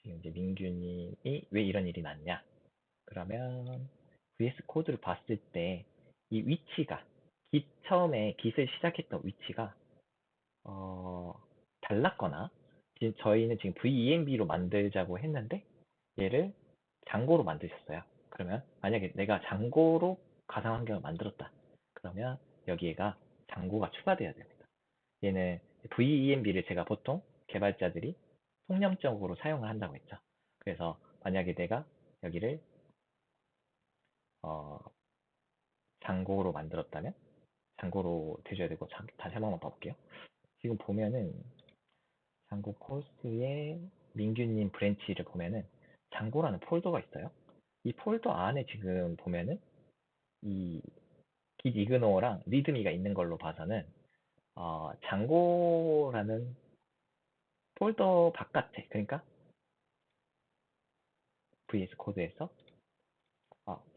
지금 이제 민규님이 왜 이런 일이 났냐? 그러면 VS 코드를 봤을 때 이 위치가 처음에 깃을 시작했던 위치가 어, 달랐거나 지금 저희는 지금 VENB로 만들자고 했는데 얘를 장고로 만드셨어요. 그러면 만약에 내가 장고로 가상 환경을 만들었다. 그러면 여기에가 장고가 추가돼야 됩니다. 얘는 VENB를 제가 보통 개발자들이 통념적으로 사용을 한다고 했죠. 그래서 만약에 내가 여기를 어, 장고로 만들었다면 장고로 돼줘야 되고 다시 한 번만 봐볼게요. 지금 보면은 장고 코스의 민규님 브랜치를 보면은 장고라는 폴더가 있어요. 이 폴더 안에 지금 보면은 이 git ignore 랑 리드미가 있는 걸로 봐서는 장고라는 폴더 바깥에 그러니까 VS 코드에서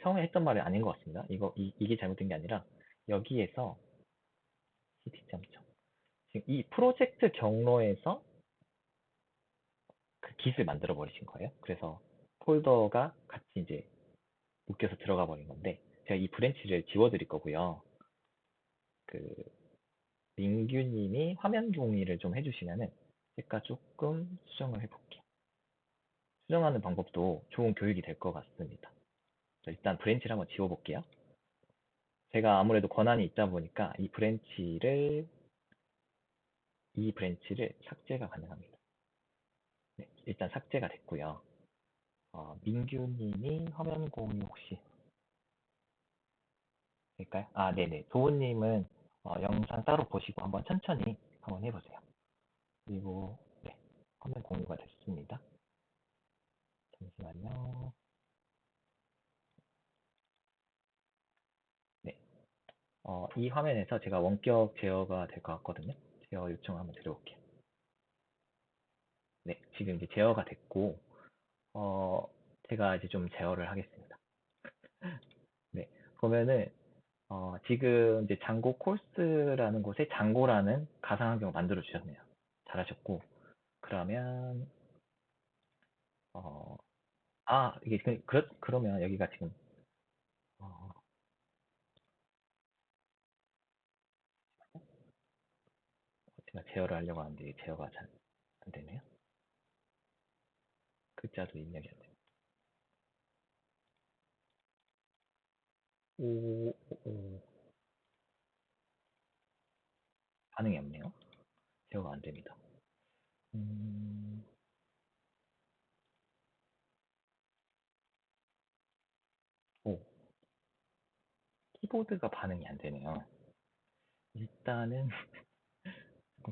처음에 했던 말이 아닌 것 같습니다. 이게 잘못된 게 아니라 여기에서 cd.점 지금 이 프로젝트 경로에서 그 git을 만들어 버리신 거예요. 그래서 폴더가 같이 이제 묶여서 들어가 버린 건데 제가 이 브랜치를 지워드릴 거고요. 그 민규님이 화면 동의를 좀 해주시면은 제가 조금 수정을 해볼게요. 수정하는 방법도 좋은 교육이 될 것 같습니다. 일단 브랜치를 한번 지워볼게요. 제가 아무래도 권한이 있다 보니까 이 브랜치를 삭제가 가능합니다. 네, 일단 삭제가 됐고요. 민규님이 화면 공유 혹시 될까요? 네네. 도우님은 영상 따로 보시고 한번 천천히 한번 해보세요. 그리고 네, 화면 공유가 됐습니다. 잠시만요. 네, 이 화면에서 제가 원격 제어가 될 것 같거든요. 제어 요청 한번 드려볼게요. 네, 지금 이제 제어가 됐고 제가 이제 좀 제어를 하겠습니다. 네, 보면은 지금 이제 장고 콜스라는 곳에 장고라는 가상 환경을 만들어 주셨네요. 잘하셨고 그러면 어, 이게 그러면 여기가 지금 어, 제가 제어를 하려고 하는데 제어가 잘 안 되네요. 글자도 입력이 안 돼요. 오, 반응이 없네요. 제어가 안 됩니다. 음, 오, 키보드가 반응이 안 되네요. 일단은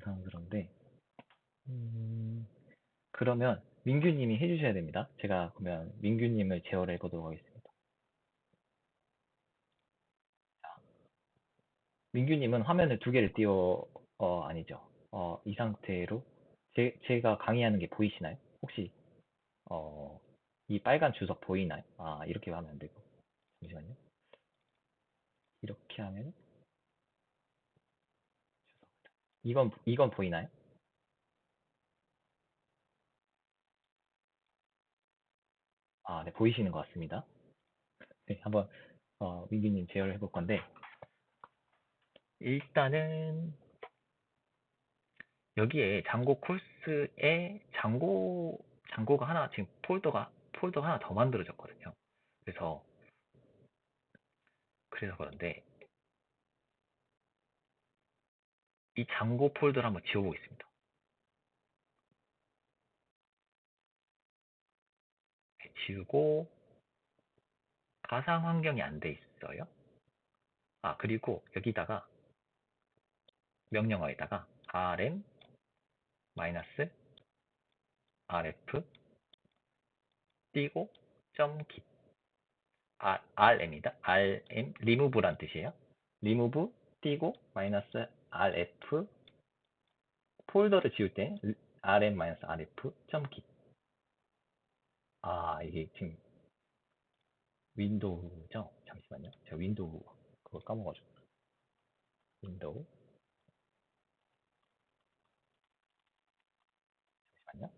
상스러운데 그러면 민규님이 해주셔야 됩니다. 제가 그러면 민규님을 제어를 해보도록 하겠습니다. 민규님은 화면을 두 개를 아니죠. 이 상태로 제가 강의하는 게 보이시나요? 혹시 이 빨간 주석 보이나요? 이렇게 하면 안 되고 잠시만요. 이렇게 하면 이건 보이나요? 네, 보이시는 것 같습니다. 네, 한번 민규님 제어를 해볼 건데 일단은 여기에 장고 콜스에 장고가 하나 지금 폴더 하나 더 만들어졌거든요. 그래서 그런데 이 장고 폴더를 한번 지워보겠습니다. 네, 지우고 가상 환경이 안 돼 있어요. 그리고 여기다가 명령어에다가 rm 마이너스 rf 띄고 .git rm이다. rm remove란 뜻이에요. remove 띄고 마이너스 rf 폴더를 지울 때 rm 마이너스 rf .git 이게 지금 윈도우죠. 잠시만요. 제가 윈도우 그걸 까먹어가지고 윈도우 잠시만요.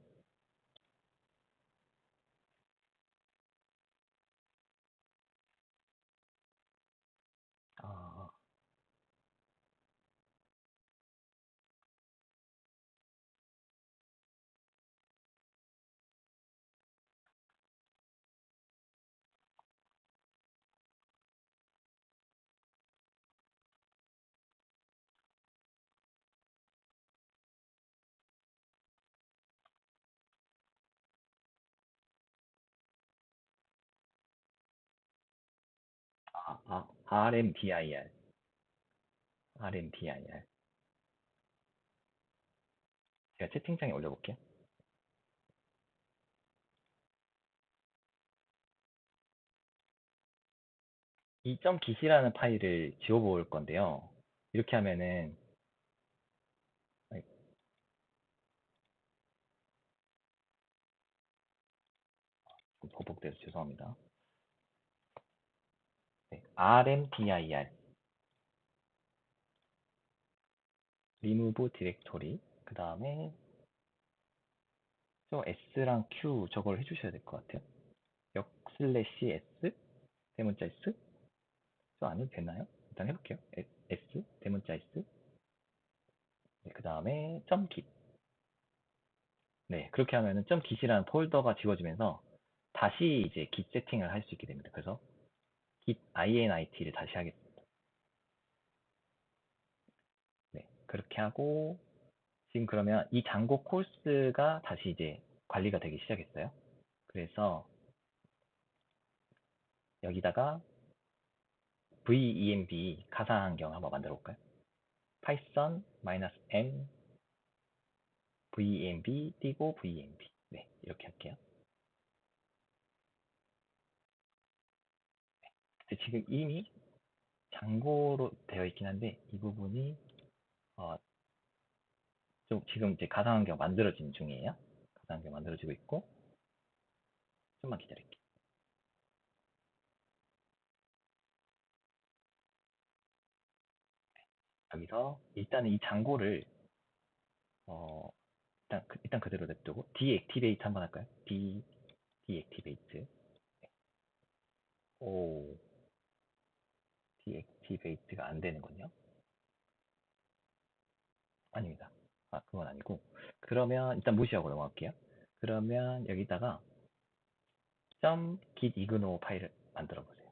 RMDIR. RMDIR. 제가 채팅창에 올려볼게요. 이 .git이라는 파일을 지워볼 건데요. 이렇게 하면은 보복돼서 죄송합니다. 네, RMDIR remove 디렉토리 그 다음에 저 S랑 Q 저걸 해주셔야 될 것 같아요. 역 슬래시 S 대문자 S 저 안 해도 되나요? 일단 해볼게요. S 대문자 S 네, 그 다음에 .git 네 그렇게 하면은 .git이라는 폴더가 지워지면서 다시 이제 git 세팅을 할 수 있게 됩니다. 그래서 git init를 다시 하겠습니다. 네 그렇게 하고 지금 그러면 이 장고 코스가 다시 이제 관리가 되기 시작했어요. 그래서 여기다가 venv 가상환경 한번 만들어 볼까요? python -m venv 띄고 venv 네 이렇게 할게요. 지금 이미 장고로 되어 있긴 한데 이 부분이 좀 지금 이제 가상환경 만들어지는 중이에요. 가상환경 만들어지고 있고 좀만 기다릴게요. 여기서 일단은 이 장고를 일단 그대로 냅두고 deactivate 한번 할까요? deactivate 오 deactivate가 안 되는군요. 아닙니다. 그건 아니고 그러면 일단 무시하고 넘어갈게요. 그러면 여기다가 .git ignore 파일을 만들어 보세요.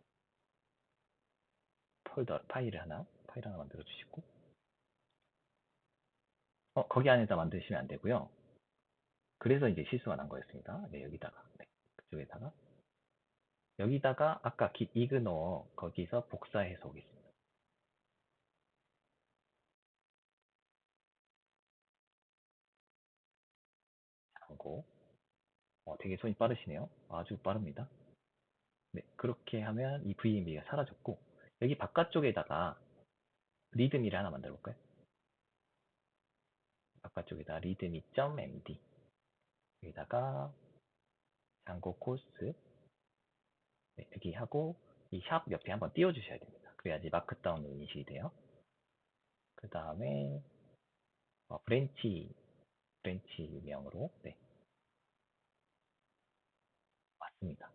파일 하나 만들어 주시고 거기 안에다 만드시면 안 되고요. 그래서 이제 실수가 난 거였습니다. 네, 여기다가 그쪽에다가 여기다가 아까 git ignore 거기서 복사해서 오겠습니다. 하고 되게 손이 빠르시네요. 아주 빠릅니다. 네, 그렇게 하면 이 VMB가 사라졌고 여기 바깥쪽에다가 리드미를 하나 만들어 볼까요? 바깥쪽에다 readme.md 여기다가 장고 코스 네, 여기 하고 이 샵 옆에 한번 띄워주셔야 됩니다. 그래야지 마크다운으로 인식이 돼요. 그 다음에 브랜치명으로 네 맞습니다.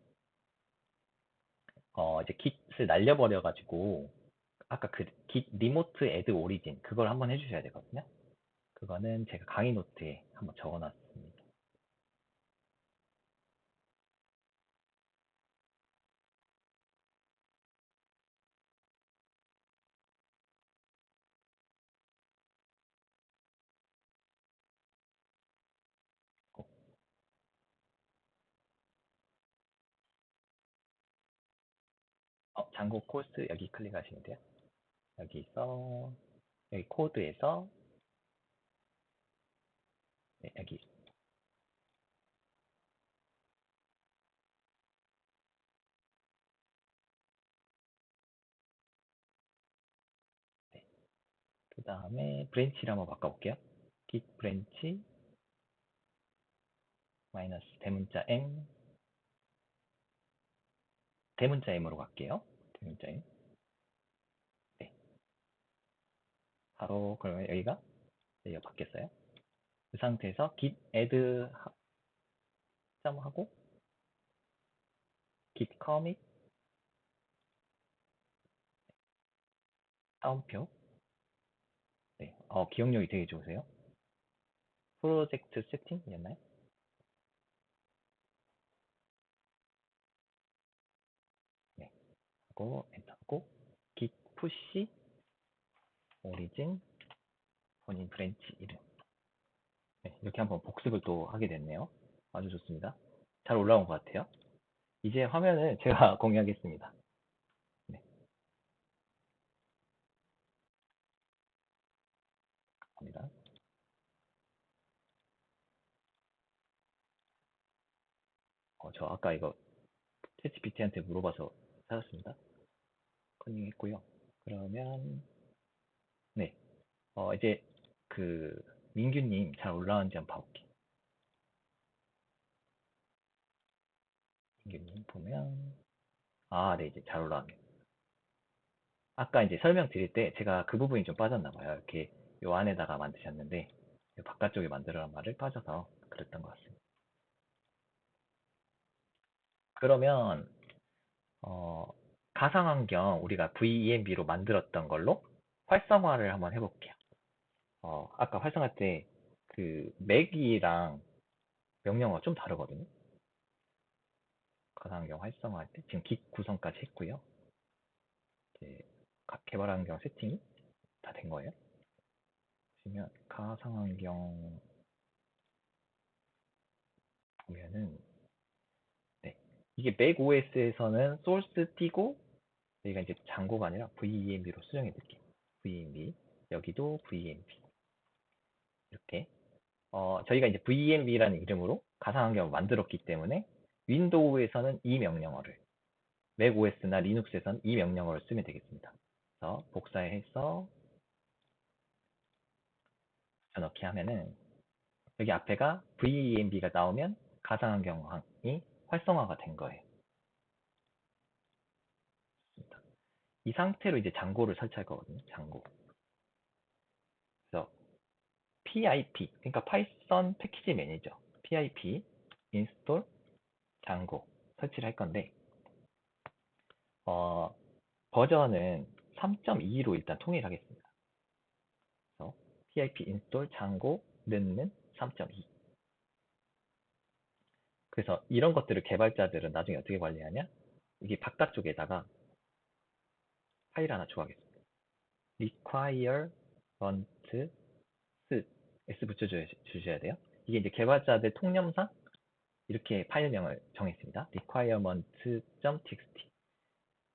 이제 git을 날려버려가지고 아까 그 git remote add origin 그걸 한번 해주셔야 되거든요. 그거는 제가 강의 노트에 한번 적어놨습니다. 장고 코스 여기 클릭하시면 돼요. 여기서 여기 코드에서 네, 여기 네, 그 다음에 브랜치를 한번 바꿔볼게요. git 브랜치 마이너스 대문자 m 대문자 m으로 갈게요. 대문자 m 네, 바로 그러면 여기가 바뀌었어요. 그 상태에서 git add 하고 git commit 다운표 네, 기억력이 되게 좋으세요. 프로젝트 세팅이었나요? 네, 하고 엔터하고 git push origin 본인 브랜치 이름 네, 이렇게 한번 복습을 또 하게 됐네요. 아주 좋습니다. 잘 올라온 것 같아요. 이제 화면을 제가 공유하겠습니다. 네. 합니다. 저 아까 이거 챗GPT한테 물어봐서 찾았습니다. 커닝했고요. 그러면 네, 이제 그 민규님 잘 올라왔는지 한번 봐볼게요. 민규님 보면 네, 이제 잘 올라왔네요. 아까 이제 설명드릴 때 제가 그 부분이 좀 빠졌나 봐요. 이렇게 요 안에다가 만드셨는데 요 바깥쪽에 만들어란 말을 빠져서 그랬던 것 같습니다. 그러면 어, 가상환경 우리가 VENB로 만들었던 걸로 활성화를 한번 해볼게요. 아까 활성화 때 그 맥이랑 명령어가 좀 다르거든요. 가상환경 활성화할 때 지금 git 구성까지 했고요. 이제 개발 환경 세팅이 다 된 거예요. 보시면 가상환경 보면은 네, 이게 맥OS에서는 source 띄고 여기가 이제 장고가 아니라 VENB로 수정해 드릴게요. VENB 여기도 VENB 이렇게 저희가 이제 VENB라는 이름으로 가상환경을 만들었기 때문에 윈도우에서는 이 명령어를 맥OS나 리눅스에서는 이 명령어를 쓰면 되겠습니다. 그래서 복사해서 붙여넣기 하면은 여기 앞에가 VENB가 나오면 가상환경이 활성화가 된 거예요. 이 상태로 이제 장고를 설치할 거거든요. 장고. 그래서 pip, 그러니까 파이썬 패키지 매니저, pip install 장고 설치를 할 건데 버전은 3.2로 일단 통일하겠습니다. 그래서 pip install 장고 넣는 3.2. 그래서 이런 것들을 개발자들은 나중에 어떻게 관리하냐? 이게 바깥쪽에다가 파일 하나 추가하겠습니다. requirement s 붙여주셔야 돼요. 이게 이제 개발자들 통념상 이렇게 파일명을 정했습니다. requirement.txt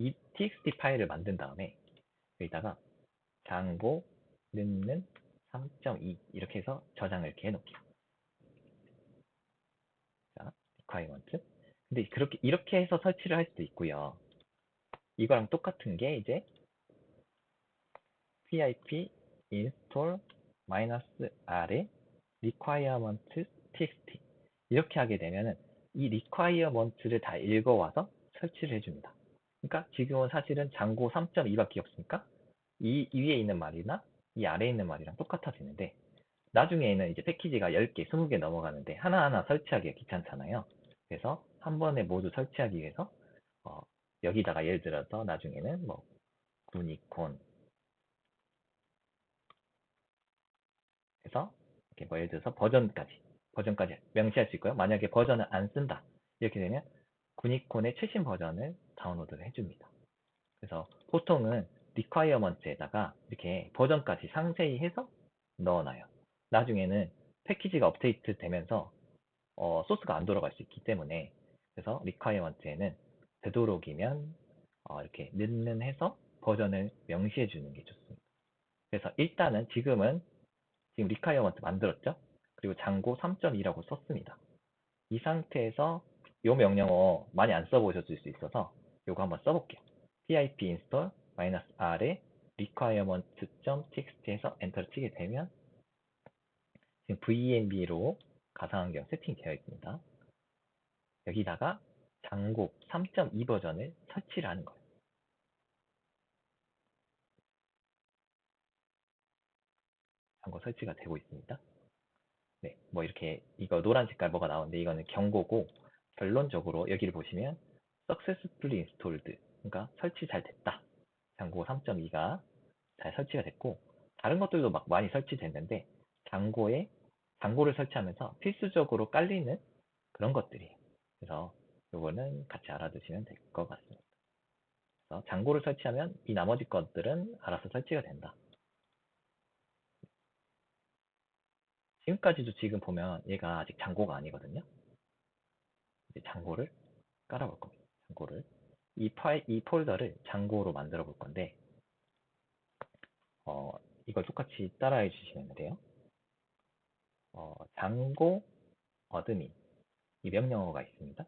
이 txt 파일을 만든 다음에 여기다가 장고 넣는 3.2 이렇게 해서 저장을 이렇게 해놓을게요. 자, requirement. 근데 그렇게 이렇게 해서 설치를 할 수도 있고요. 이거랑 똑같은 게 이제 pip install -r에 requirement txt 이렇게 하게 되면은 이 requirement를 다 읽어와서 설치를 해줍니다. 그러니까 지금은 사실은 장고 3.2밖에 없으니까 이 위에 있는 말이나 이 아래에 있는 말이랑 똑같아지는데 나중에는 이제 패키지가 10개, 20개 넘어가는데 하나하나 설치하기가 귀찮잖아요. 그래서 한 번에 모두 설치하기 위해서 어, 여기다가 예를 들어서 나중에는 뭐 구니콘 해서 이렇게 뭐 예를 들어서 버전까지 명시할 수 있고요. 만약에 버전을 안 쓴다 이렇게 되면 구니콘의 최신 버전을 다운로드를 해줍니다. 그래서 보통은 requirement에다가 이렇게 버전까지 상세히 해서 넣어놔요. 나중에는 패키지가 업데이트 되면서 소스가 안 돌아갈 수 있기 때문에 그래서 requirement에는 되도록이면 이렇게 넣는 해서 버전을 명시해 주는 게 좋습니다. 그래서 일단은 지금 requirement 만들었죠? 그리고 장고 3.2라고 썼습니다. 이 상태에서 이 명령어 많이 안 써보셨을 수 있어서 이거 한번 써볼게요. pip install -r에 requirement.txt에서 엔터를 치게 되면 지금 venb로 가상환경 세팅되어 있습니다. 여기다가 장고 3.2 버전을 설치를 하는 거예요. 장고 설치가 되고 있습니다. 네, 뭐 이렇게 이거 노란 색깔 뭐가 나오는데 이거는 경고고 결론적으로 여기를 보시면 successfully installed 그러니까 설치 잘 됐다. 장고 3.2가 잘 설치가 됐고 다른 것들도 막 많이 설치됐는데 장고를 설치하면서 필수적으로 깔리는 그런 것들이에요. 그래서 요거는 같이 알아두시면 될 것 같습니다. 그래서 장고를 설치하면 이 나머지 것들은 알아서 설치가 된다. 지금까지도 지금 보면 얘가 아직 장고가 아니거든요. 이제 장고를 깔아볼 겁니다. 장고를 이 폴더를 장고로 만들어 볼 건데 이걸 똑같이 따라해 주시면 돼요. 장고 어드민 이 명령어가 있습니다.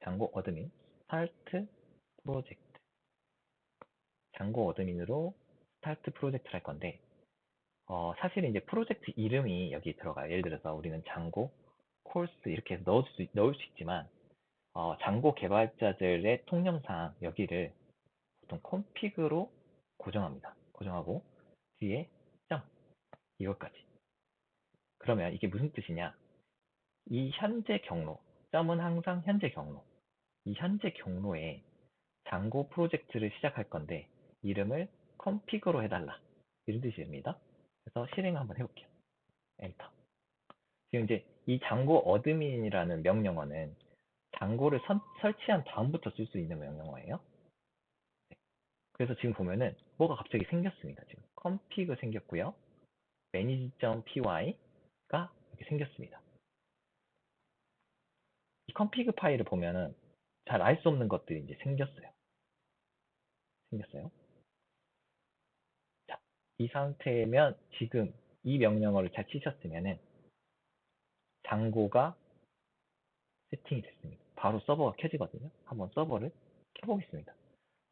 장고 어드민 스타트 프로젝트 장고 어드민으로 스타트 프로젝트를 할 건데 사실 이제 프로젝트 이름이 여기 들어가요. 예를 들어서 우리는 장고 콜스 이렇게 해서 넣을 수 있지만 장고 개발자들의 통념상 여기를 보통 컴피그로 고정합니다. 고정하고 뒤에 점 이것까지. 그러면 이게 무슨 뜻이냐? 이 현재 경로, 점은 항상 현재 경로. 이 현재 경로에 장고 프로젝트를 시작할 건데 이름을 컴피그로 해달라. 이런 뜻입니다. 그래서 실행 한번 해볼게요. 엔터. 지금 이제 이 장고 어드민이라는 명령어는 장고를 설치한 다음부터 쓸 수 있는 명령어예요. 네. 그래서 지금 보면은 뭐가 갑자기 생겼습니다. 지금 config 생겼고요. manage.py가 이렇게 생겼습니다. 이 config 파일을 보면은 잘 알 수 없는 것들이 이제 생겼어요. 자, 이 상태면 지금 이 명령어를 잘 치셨으면은 장고가 세팅이 됐습니다. 바로 서버가 켜지거든요. 한번 서버를 켜보겠습니다.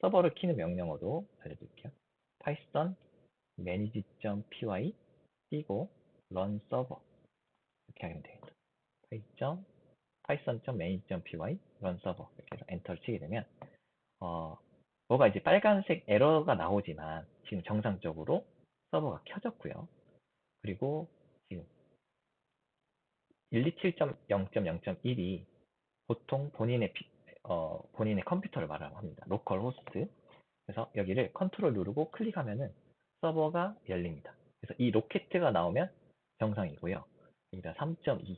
서버를 키는 명령어도 알려드릴게요. python manage.py 띄고 run server 이렇게 하면 됩니다. python.manage.py run server 이렇게 해서 엔터를 치게 되면 뭐가 이제 빨간색 에러가 나오지만 지금 정상적으로 서버가 켜졌고요. 그리고 지금 127.0.0.1이 보통 본인의 컴퓨터를 말합니다. 로컬 호스트. 그래서 여기를 컨트롤 누르고 클릭하면은 서버가 열립니다. 그래서 이 로켓가 나오면 정상이고요. 여기다 3.2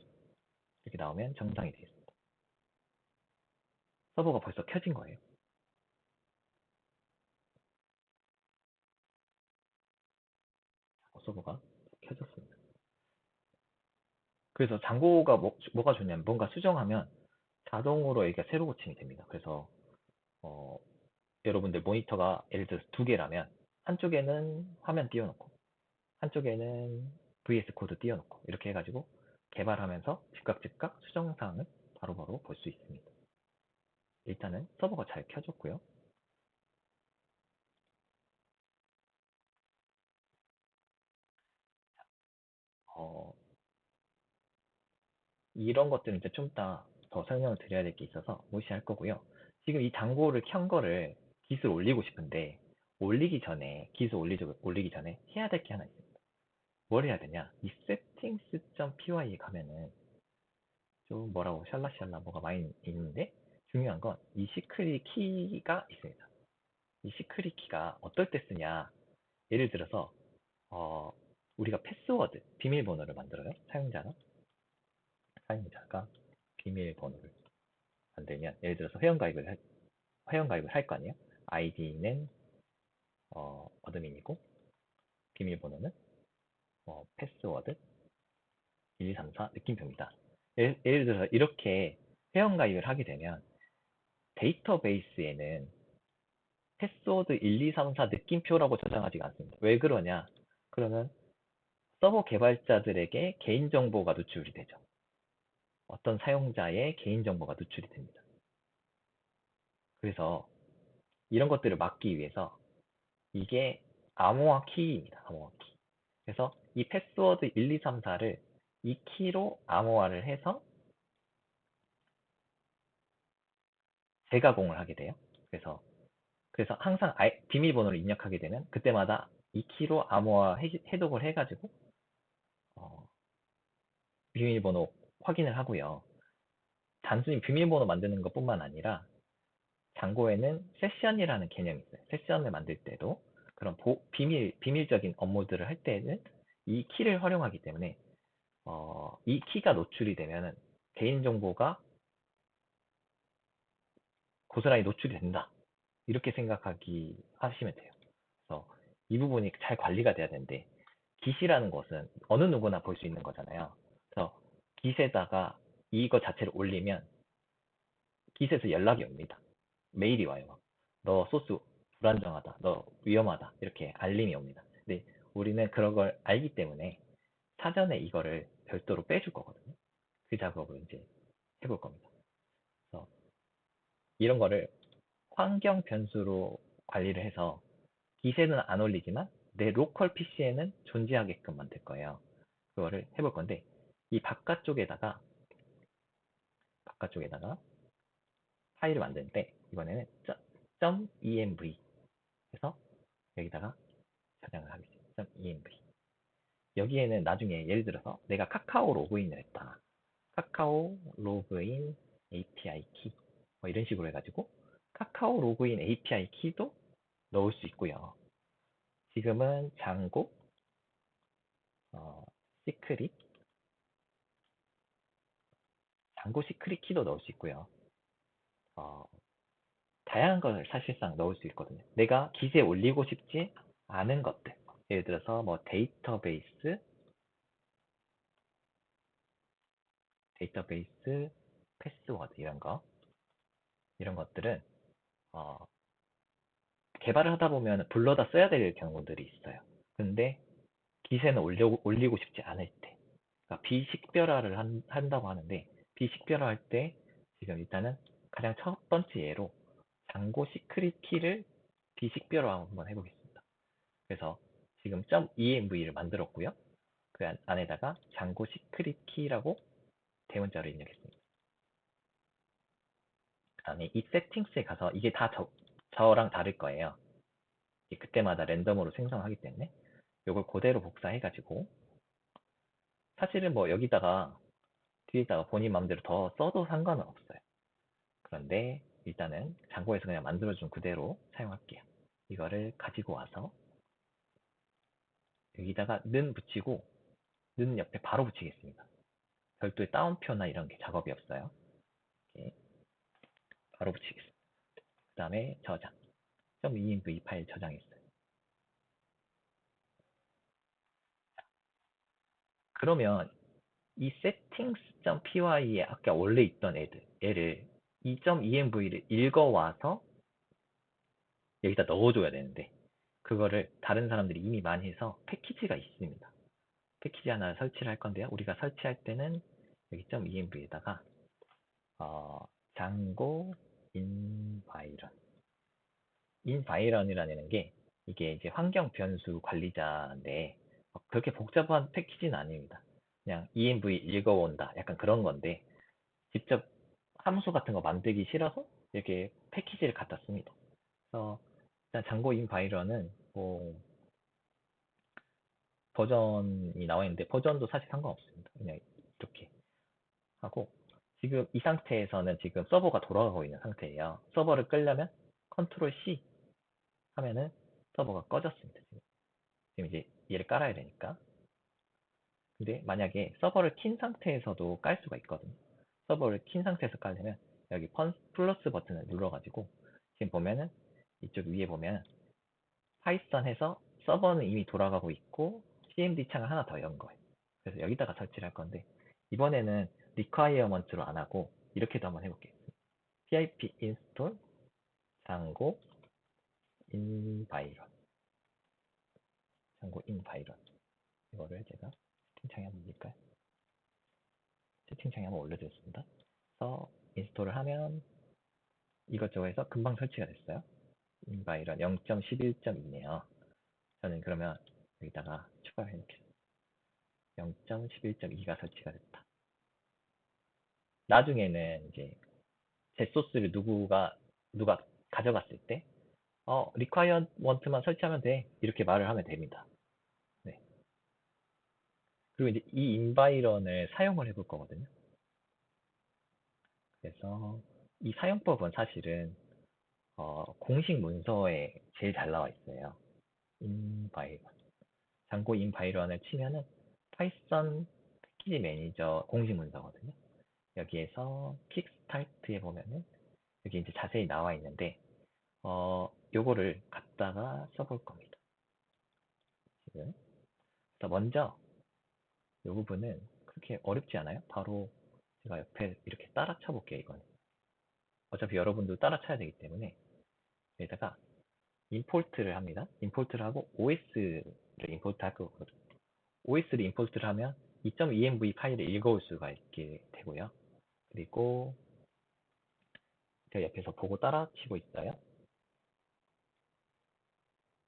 이렇게 나오면 정상이 되겠습니다. 서버가 벌써 켜진 거예요. 서버가 켜졌습니다. 그래서 장고가 뭐가 좋냐면 뭔가 수정하면 자동으로 여기가 새로 고침이 됩니다. 그래서 여러분들 모니터가 예를 들어서 두 개라면 한쪽에는 화면 띄워놓고 한쪽에는 VS 코드 띄워놓고 이렇게 해가지고 개발하면서 즉각 수정사항을 바로바로 볼 수 있습니다. 일단은 서버가 잘 켜졌고요. 이런 것들은 이제 좀 이따 더 설명을 드려야 될 게 있어서 무시할 거고요. 지금 이 장고를 켠 거를 깃을 올리고 싶은데 올리기 전에 해야 될 게 하나 있습니다. 뭘 해야 되냐? 이 settings.py에 가면은 좀 뭐라고 샬라샬라 뭐가 많이 있는데 중요한 건 이 시크릿 키가 있습니다. 이 시크릿 키가 어떨 때 쓰냐? 예를 들어서 우리가 패스워드, 비밀번호를 만들어요. 사용자가 비밀번호를 만들면 예를 들어서 회원가입을 할 거 아니에요. 아이디는 어드민이고 비밀번호는 패스워드 1234 느낌표입니다. 예를 들어서 이렇게 회원가입을 하게 되면 데이터베이스에는 패스워드 1234 느낌표라고 저장하지가 않습니다. 왜 그러냐? 그러면 서버 개발자들에게 개인정보가 누출이 되죠. 어떤 사용자의 개인정보가 누출이 됩니다. 그래서 이런 것들을 막기 위해서 이게 암호화 키입니다. 암호화 키. 그래서 이 패스워드 1234를 이 키로 암호화를 해서 재가공을 하게 돼요. 그래서 항상 비밀번호를 입력하게 되면 그때마다 이 키로 암호화 해독을 해가지고 비밀번호 확인을 하고요. 단순히 비밀번호 만드는 것뿐만 아니라 장고에는 세션이라는 개념이 있어요. 세션을 만들 때도 그런 비밀적인 업무들을 할 때는 이 키를 활용하기 때문에 이 키가 노출이 되면은 개인정보가 고스란히 노출이 된다. 이렇게 하시면 돼요. 그래서 이 부분이 잘 관리가 돼야 되는데 깃이라는 것은 어느 누구나 볼 수 있는 거잖아요. 그래서 깃에다가 이거 자체를 올리면 깃에서 연락이 옵니다. 메일이 와요. 너 소스 불안정하다. 너 위험하다. 이렇게 알림이 옵니다. 근데 우리는 그런 걸 알기 때문에 사전에 이거를 별도로 빼줄 거거든요. 그 작업을 이제 해볼 겁니다. 그래서 이런 거를 환경 변수로 관리를 해서 기세는 안 올리지만 내 로컬 PC에는 존재하게끔 만들 거예요. 그거를 해볼 건데 이 바깥쪽에다가 파일을 만드는데 이번에는 .env 해서 여기다가 저장을 하겠습니다. .env 여기에는 나중에 예를 들어서 내가 카카오 로그인을 했다. 카카오 로그인 API 키 뭐 이런 식으로 해가지고 카카오 로그인 API 키도 넣을 수 있고요. 지금은 장고, 시크릿, 장고 시크릿 키도 넣을 수 있고요. 어, 다양한 걸 사실상 넣을 수 있거든요. 내가 기세에 올리고 싶지 않은 것들. 예를 들어서 뭐 데이터베이스 패스워드 이런 것들은 어, 개발을 하다 보면 불러다 써야 될 경우들이 있어요. 근데 기세는 올리고 싶지 않을 때. 그러니까 비식별화를 한다고 하는데 비식별화 할 때 지금 일단은 가장 첫 번째 예로 장고 시크릿 키를 비식별화 한번 해보겠습니다. 그래서 지금 .env를 만들었고요. 그 안에다가 장고 시크릿 키라고 대문자로 입력했습니다. 그다음에 이 세팅스에 가서 이게 다 저랑 다를 거예요. 그때마다 랜덤으로 생성하기 때문에 이걸 그대로 복사해가지고 사실은 뭐 여기다가 뒤에다가 본인 마음대로 더 써도 상관은 없어요. 그런데 일단은 장고에서 그냥 만들어준 그대로 사용할게요. 이거를 가지고 와서 여기다가 는 붙이고 는 옆에 바로 붙이겠습니다. 별도의 따옴표나 이런 게 작업이 없어요. 이렇게 바로 붙이겠습니다. 그 다음에 저장. .env 파일 저장했어요. 그러면 이 settings.py에 아까 원래 있던 애를 이 .env를 읽어와서 여기다 넣어줘야 되는데 그거를 다른 사람들이 이미 많이 해서 패키지가 있습니다. 패키지 하나 설치를 할 건데요. 우리가 설치할 때는 여기 .env에다가 장고 인바이런이라는 게 이게 이제 환경 변수 관리자인데 그렇게 복잡한 패키지는 아닙니다. 그냥 env 읽어온다 약간 그런 건데 직접 함수 같은 거 만들기 싫어서 이렇게 패키지를 갖다 씁니다. 그래서 일단 장고 인바이런은 뭐 버전이 나와 있는데 버전도 사실 상관없습니다. 그냥 이렇게 하고 지금 이 상태에서는 지금 서버가 돌아가고 있는 상태예요. 서버를 끌려면 컨트롤 C 하면은 서버가 꺼졌습니다. 지금 이제 얘를 깔아야 되니까. 근데 만약에 서버를 킨 상태에서도 깔 수가 있거든요. 서버를 킨 상태에서 깔려면 여기 플러스 버튼을 눌러가지고 지금 보면은 이쪽 위에 보면 파이썬 해서 서버는 이미 돌아가고 있고 cmd 창을 하나 더 연 거예요. 그래서 여기다가 설치를 할 건데 이번에는 requirement로 안 하고 이렇게도 한번 해볼게요. pip install 장고 environ 이거를 제가 채팅창에 한번 올릴까요? 채팅창에 한번 올려드렸습니다. 그래서 인스톨을 하면 이것저것 해서 금방 설치가 됐어요. environ 0.11.2네요. 저는 그러면 여기다가 추가를 해놓겠습니다. 0.11.2가 설치가 됐다. 나중에는 이제 제 소스를 누가 가져갔을 때 requirement만 설치하면 돼. 이렇게 말을 하면 됩니다. 네. 그리고 이제 이 인바이런을 사용을 해볼 거거든요. 그래서 이 사용법은 사실은 공식 문서에 제일 잘 나와 있어요. 인바이런. 장고 인바이런을 치면은 파이썬 패키지 매니저 공식 문서거든요. 여기에서 킥스타트에 보면은 여기 이제 자세히 나와 있는데 요거를 갖다가 써볼 겁니다. 지금. 그래서 먼저 이 부분은 그렇게 어렵지 않아요. 바로 제가 옆에 이렇게 따라 쳐볼게요. 이건 어차피 여러분도 따라 쳐야 되기 때문에 여기다가 임포트를 합니다. 임포트를 하고 OS 임포트 할 거거든요. OS를 임포트를 하면 이 .env 파일을 읽어올 수가 있게 되고요. 그리고 제가 옆에서 보고 따라 치고 있어요.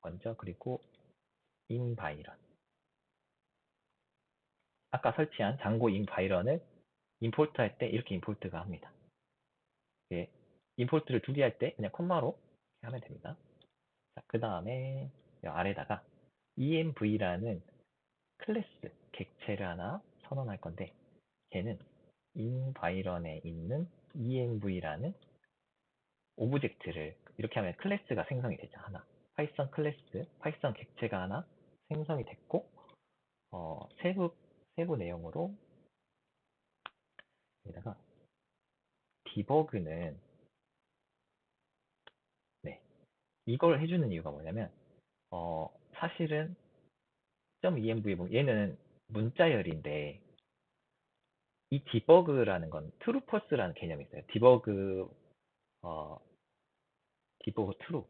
먼저 그리고 인바이런. 아까 설치한 장고 인바이런을 임포트 할 때 이렇게 임포트가 합니다. 예, 임포트를 두 개 할 때 그냥 콤마로 하면 됩니다. 자, 그 다음에 아래다가 env라는 클래스 객체를 하나 선언할 건데 걔는 인바이런에 있는 env라는 오브젝트를 이렇게 하면 클래스가 생성이 되죠. 하나. 파이썬 클래스, 파이썬 객체가 하나 생성이 됐고 세부 내용으로 여기다가 디버그는 네, 이걸 해주는 이유가 뭐냐면 사실은 .env 보면 얘는 문자열인데 이 디버그라는 건 true false라는 개념이 있어요. 어, 디버그 true.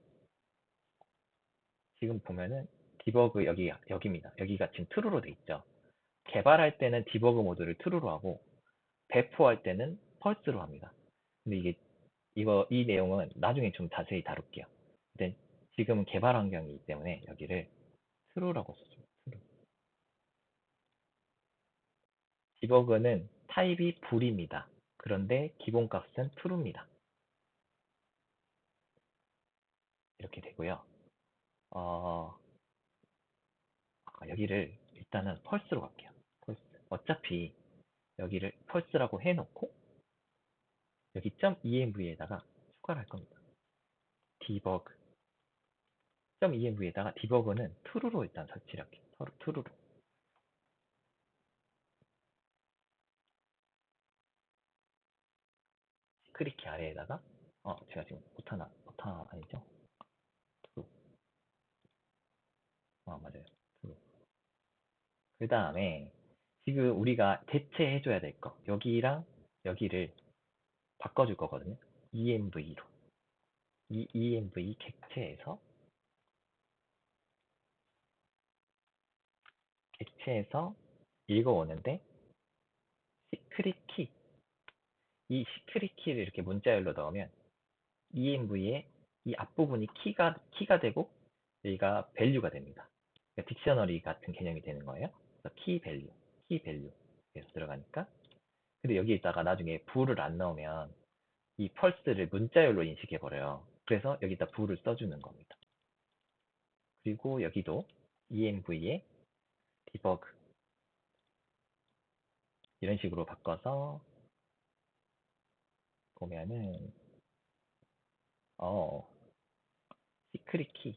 지금 보면은 디버그 여기입니다. 여기가 지금 true로 돼 있죠. 개발할 때는 디버그 모드를 true로 하고 배포할 때는 false로 합니다. 근데 이 내용은 나중에 좀 자세히 다룰게요. 근데 지금은 개발 환경이기 때문에 여기를 true라고 써줘요. true. 디버그는 타입이 불입니다. 그런데 기본값은 true입니다. 이렇게 되고요. 여기를 일단은 false로 갈게요. false. 어차피 여기를 false라고 해놓고 여기 .env에다가 추가를 할 겁니다. debug .env에다가 debug는 true로 일단 설치를 할게요. true로. 시크릿키 아래에다가 제가 지금 오타 아니죠? true. 맞아요. true. 그 다음에 지금 우리가 대체해줘야 될 거 여기랑 여기를 바꿔줄 거거든요. env로. 이 env 객체에서 읽어오는데 시크릿 키, 이 시크릿 키를 이렇게 문자열로 넣으면 env의 이 앞부분이 키가 되고 여기가 밸류가 됩니다. 그러니까 딕셔너리 같은 개념이 되는 거예요. 그래서 키 밸류 그래서 들어가니까 근데 여기에다가 나중에 부를 안 넣으면 이 펄스를 문자열로 인식해 버려요. 그래서 여기다 부를 써주는 겁니다. 그리고 여기도 env의 debug 이런 식으로 바꿔서 보면은 시크릿 키.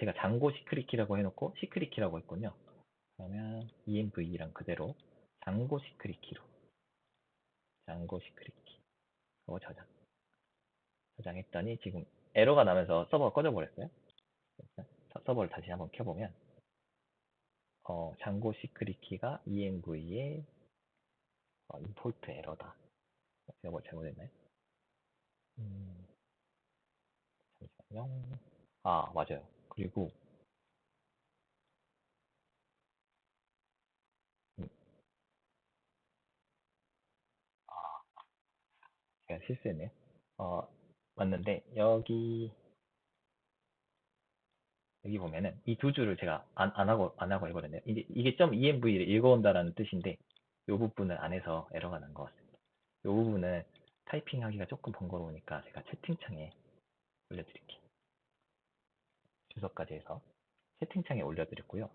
제가 장고 시크릿 키라고 해놓고 시크릿 키라고 했군요. 그러면 env랑 그대로 장고 시크릿 키로 장고 시크릿 키 저장했더니 지금 에러가 나면서 서버가 꺼져버렸어요. 서버를 다시 한번 켜보면 장고 시크릿 키가 env의 임포트 에러다. 제가 뭘 잘못했나요? 잠시만요. 맞아요. 그리고 음, 제가 실수했네요. 맞는데 여기 보면은 이 두 줄을 제가 안 하고 해버렸네요. 이게 .env를 읽어온다라는 뜻인데 이 부분을 안 해서 에러가 난 것 같습니다. 이 부분은 타이핑하기가 조금 번거로우니까 제가 채팅창에 올려드릴게요. 주소까지 해서 채팅창에 올려드렸고요.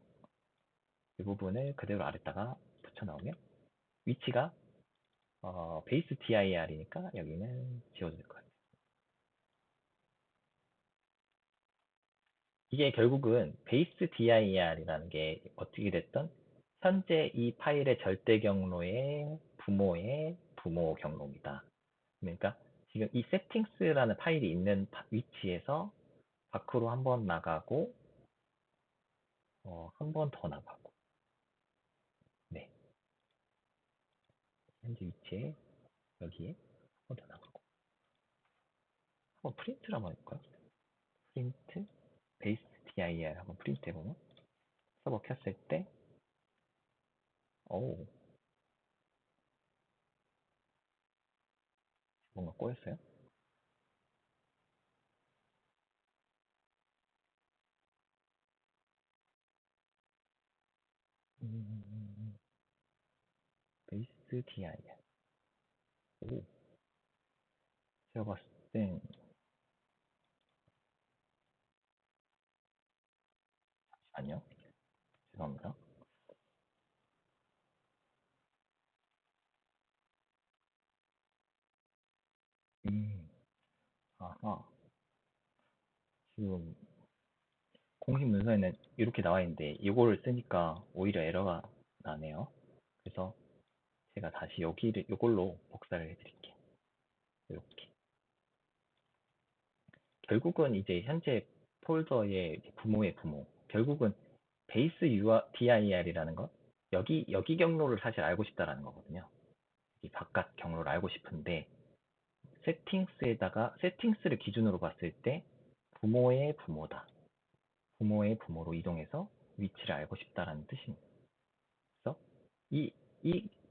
이 부분을 그대로 아래다가 붙여넣으면 위치가 베이스 dir이니까 여기는 지워도 될 것 같아요. 이게 결국은 베이스 dir이라는 게 어떻게 됐던 현재 이 파일의 절대 경로의 부모의 부모 경로입니다. 그러니까 지금 이 settings라는 파일이 있는 위치에서 밖으로 한 번 나가고 한 번 더 나가고 네 현재 위치에 여기에 한 번 더 나가고 한번 프린트를 한번 해볼까요? 프린트 베이스 dir 한번 프린트 해보면 서버 켰을 때, 어우, 뭔가 꼬였어요? 베이스 DIR. 오, 제가 봤을 땐, 아니요. 죄송합니다. 음, 아하. 지금 공식 문서에는 이렇게 나와 있는데, 이거를 쓰니까 오히려 에러가 나네요. 그래서 제가 다시 여기를, 이걸로 복사를 해드릴게요. 이렇게. 결국은 이제 현재 폴더의 부모의 부모. 결국은 베이스 DIR이라는 거. 여기 경로를 사실 알고 싶다라는 거거든요. 이 바깥 경로를 알고 싶은데, 세팅스를 기준으로 봤을 때, 부모의 부모다. 부모의 부모로 이동해서 위치를 알고 싶다라는 뜻입니다. 그래서 이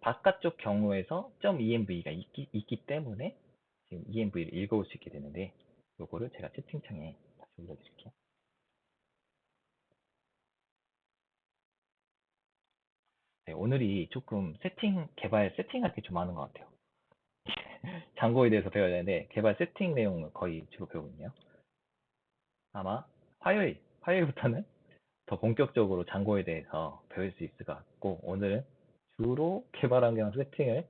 바깥쪽 경로에서 .env가 있기 때문에 지금 env를 읽어올 수 있게 되는데, 요거를 제가 채팅창에 다시 올려드릴게요. 네, 오늘이 조금 개발 세팅할 게 좀 많은 것 같아요. 장고에 대해서 배워야 되는데, 개발 세팅 내용을 거의 주로 배우거든요. 아마 화요일부터는 더 본격적으로 장고에 대해서 배울 수 있을 것 같고, 오늘은 주로 개발 환경 세팅을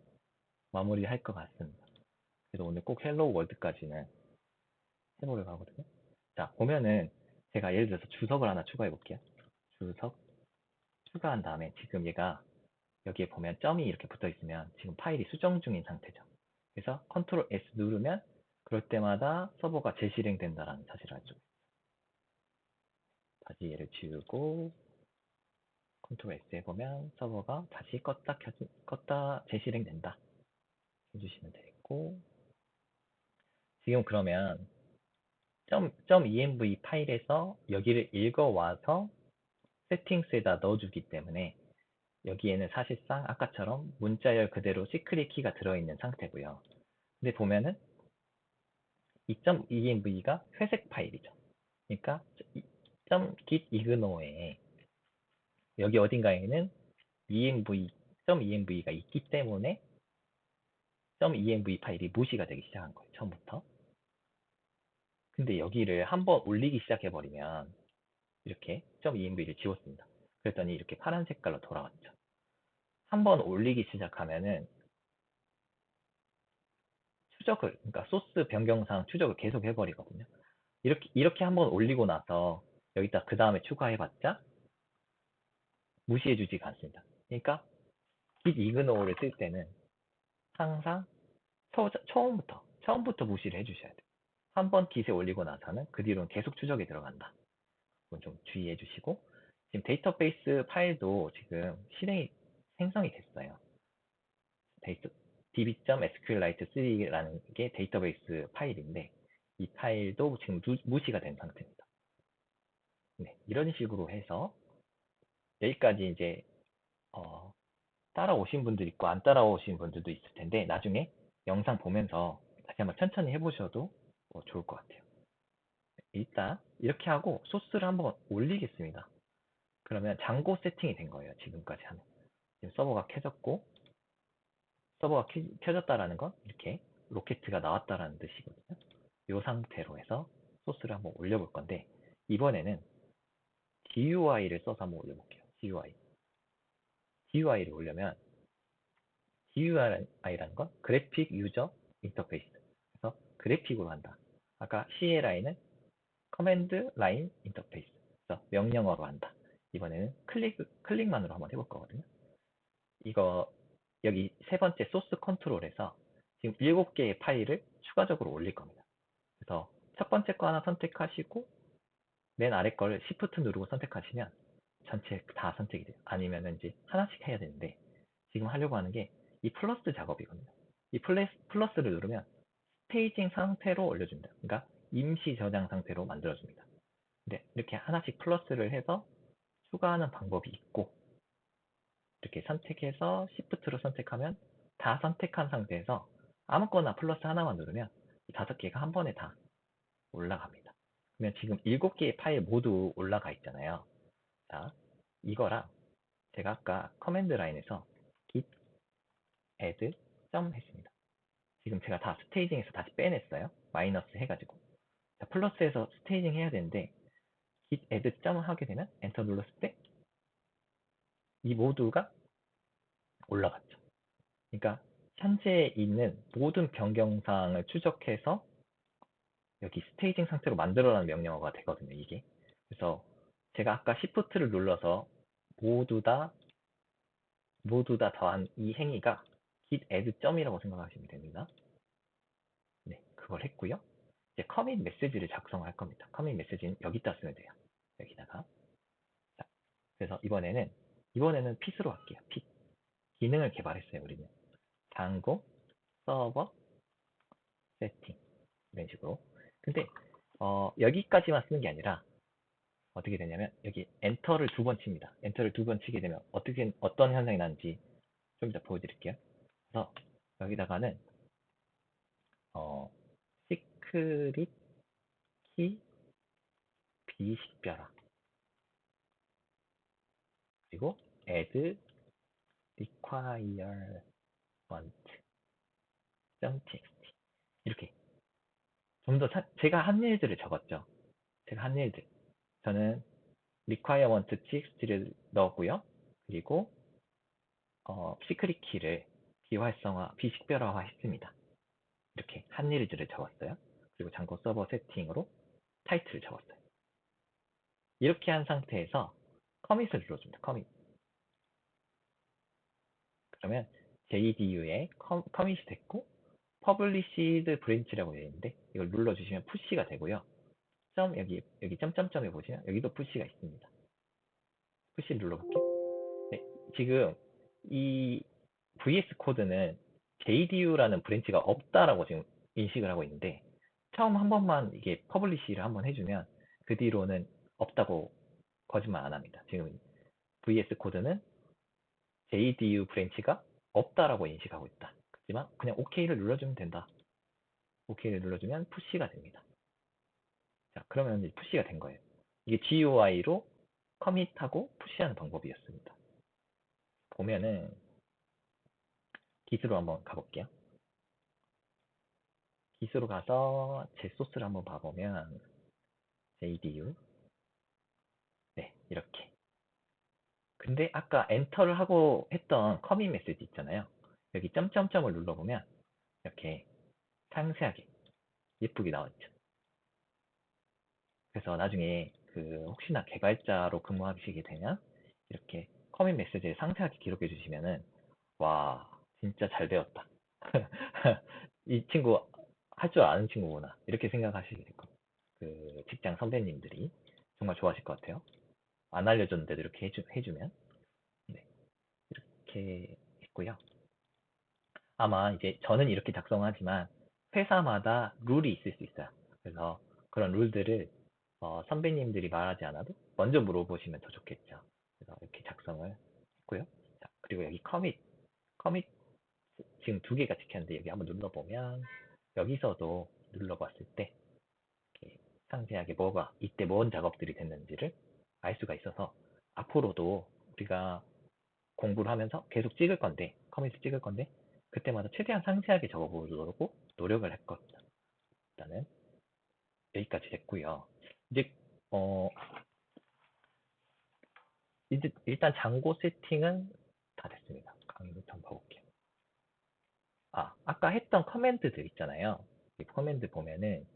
마무리할 것 같습니다. 그래서 오늘 꼭 헬로우 월드까지는 해보려고 하거든요. 자, 보면은 제가 예를 들어서 주석을 하나 추가해 볼게요. 주석 추가한 다음에 지금 얘가 여기에 보면 점이 이렇게 붙어 있으면 지금 파일이 수정 중인 상태죠. 그래서 컨트롤 S 누르면 그럴 때마다 서버가 재실행된다는 사실을 알죠. 다시 얘를 지우고 컨트롤 S 해보면 서버가 다시 껐다 재실행된다 해주시면 되겠고, 지금 그러면 .env 파일에서 여기를 읽어와서 세팅스에다 넣어주기 때문에 여기에는 사실상 아까처럼 문자열 그대로 시크릿 키가 들어있는 상태고요. 근데 보면은 이 .env가 회색 파일이죠. 그러니까 .git ignore 여기 어딘가에는 .env가 있기 때문에 .env 파일이 무시가 되기 시작한 거예요. 처음부터. 근데 여기를 한번 올리기 시작해버리면 이렇게 .env를 지웠습니다. 그랬더니 이렇게 파란 색깔로 돌아왔죠. 한번 올리기 시작하면은 그러니까 소스 변경상 추적을 계속 해버리거든요. 이렇게 한번 올리고 나서 여기다 그 다음에 추가해봤자 무시해주지가 않습니다. 그러니까 git ignore를 쓸 때는 항상 처음부터 무시를 해주셔야 돼요. 한번 git에 올리고 나서는 그 뒤로는 계속 추적에 들어간다. 그건 좀 주의해 주시고, 지금 데이터베이스 파일도 지금 생성이 됐어요. db.sqlite3라는 게 데이터베이스 파일인데, 이 파일도 지금 무시가 된 상태입니다. 네, 이런 식으로 해서 여기까지 이제 따라오신 분들 있고 안 따라오신 분들도 있을 텐데, 나중에 영상 보면서 다시 한번 천천히 해보셔도 좋을 것 같아요. 일단 이렇게 하고 소스를 한번 올리겠습니다. 그러면 장고 세팅이 된 거예요. 지금까지 하면. 지금 서버가 켜졌고, 서버가 켜졌다라는 건 이렇게 로켓가 나왔다라는 뜻이거든요. 이 상태로 해서 소스를 한번 올려볼 건데, 이번에는 GUI를 써서 한번 올려볼게요. GUI를 올려면 GUI라는 건 그래픽 유저 인터페이스. 그래서 그래픽으로 한다. 아까 CLI는 커맨드 라인 인터페이스. 그래서 명령어로 한다. 이번에는 클릭만으로 한번 해볼 거거든요. 이거 여기 세 번째 소스 컨트롤에서 지금 7개의 파일을 추가적으로 올릴 겁니다. 그래서 첫 번째 거 하나 선택하시고 맨 아래 거를 Shift 누르고 선택하시면 전체 다 선택이 돼요. 아니면 이제 하나씩 해야 되는데, 지금 하려고 하는 게 이 플러스 작업이거든요. 이 플러스를 누르면 스테이징 상태로 올려줍니다. 그러니까 임시 저장 상태로 만들어줍니다. 근데 이렇게 하나씩 플러스를 해서 추가하는 방법이 있고, 이렇게 선택해서 Shift로 선택하면 다 선택한 상태에서 아무거나 플러스 하나만 누르면 이 5개가 한 번에 다 올라갑니다. 그러면 지금 7개의 파일 모두 올라가 있잖아요. 자, 이거랑 제가 아까 커맨드 라인에서 git add 점 했습니다. 지금 제가 다 스테이징에서 다시 빼냈어요. 마이너스 해가지고. 자, 플러스해서 스테이징 해야 되는데 git add 점 하게 되면 엔터 눌렀을 때 이 모두가 올라갔죠. 그러니까 현재 있는 모든 변경사항을 추적해서 여기 스테이징 상태로 만들어라는 명령어가 되거든요, 이게. 그래서 제가 아까 Shift를 눌러서 모두 다 더한 이 행위가 git add 점이라고 생각하시면 됩니다. 네, 그걸 했고요. 이제 커밋 메시지를 작성할 겁니다. 커밋 메시지는 여기다 쓰면 돼요. 여기다가. 자, 그래서 이번에는 핏으로 할게요. 핏. 기능을 개발했어요, 우리는. 장고, 서버, 세팅. 이런 식으로. 근데 여기까지만 쓰는 게 아니라 어떻게 되냐면 여기 엔터를 2번 칩니다. 엔터를 2번 치게 되면 어떤 현상이 나는지 좀 이따 보여드릴게요. 그래서 여기다가는 시크릿 키 비식별화 그리고 add requirement .txt 이렇게 좀 더 제가 한 일들을 적었죠. 제가 한 일들 저는 requirement txt를 넣었고요. 그리고 시크릿 키를 비활성화, 비식별화화 했습니다. 이렇게 한 일들을 적었어요. 그리고 잠고 서버 세팅으로 타이틀을 적었어요. 이렇게 한 상태에서 커밋을 눌러줍니다. 커밋. 그러면 JDU에 커밋이 됐고 published branch라고 되어 있는데 이걸 눌러주시면 푸시가 되고요. 여기 점점점에 보시면 여기도 푸시가 있습니다. 푸시를 눌러볼게요. 네, 지금 이 VS 코드는 JDU라는 브랜치가 없다라고 지금 인식을 하고 있는데 처음 한 번만 이게 퍼블리시를 한번 해주면 그 뒤로는 없다고 거짓말 안 합니다. 지금 VS 코드는 JDU 브랜치가 없다라고 인식하고 있다. 그렇지만 그냥 OK를 눌러주면 된다. OK를 눌러주면 푸시가 됩니다. 자, 그러면 이제 푸시가 된 거예요. 이게 GUI로 커밋하고 푸시하는 방법이었습니다. 보면은 기스로 한번 가볼게요. 기스로 가서 제 소스를 한번 봐보면 JDU 네 이렇게 근데 아까 엔터를 하고 했던 커밋 메시지 있잖아요. 여기 점점점을 눌러보면 이렇게 상세하게 예쁘게 나왔죠. 그래서 나중에 그 혹시나 개발자로 근무하시게 되면 이렇게 커밋 메시지를 상세하게 기록해 주시면은 와 진짜 잘 배웠다. 이 친구 할 줄 아는 친구구나 이렇게 생각하시게 될 겁니다. 그 직장 선배님들이 정말 좋아하실 것 같아요. 안 알려줬는데도 이렇게 해주면 네, 이렇게 했고요. 아마 이제 저는 이렇게 작성하지만 회사마다 룰이 있을 수 있어요. 그래서 그런 룰들을 선배님들이 말하지 않아도 먼저 물어보시면 더 좋겠죠. 그래서 이렇게 작성을 했고요. 자, 그리고 여기 커밋 지금 2개가 찍혔는데 여기 한번 눌러보면 여기서도 눌러봤을 때 이렇게 상세하게 뭐가 이때 뭔 작업들이 됐는지를 알 수가 있어서 앞으로도 우리가 공부를 하면서 계속 찍을 건데 커밋을 찍을 건데 그때마다 최대한 상세하게 적어보려고 노력을 했거든요. 일단은 여기까지 됐고요. 이제 어 이제 일단 장고 세팅은 다 됐습니다. 강의부터 한번 봐볼게요. 아까 했던 커맨드들 있잖아요. 이 커맨드 보면은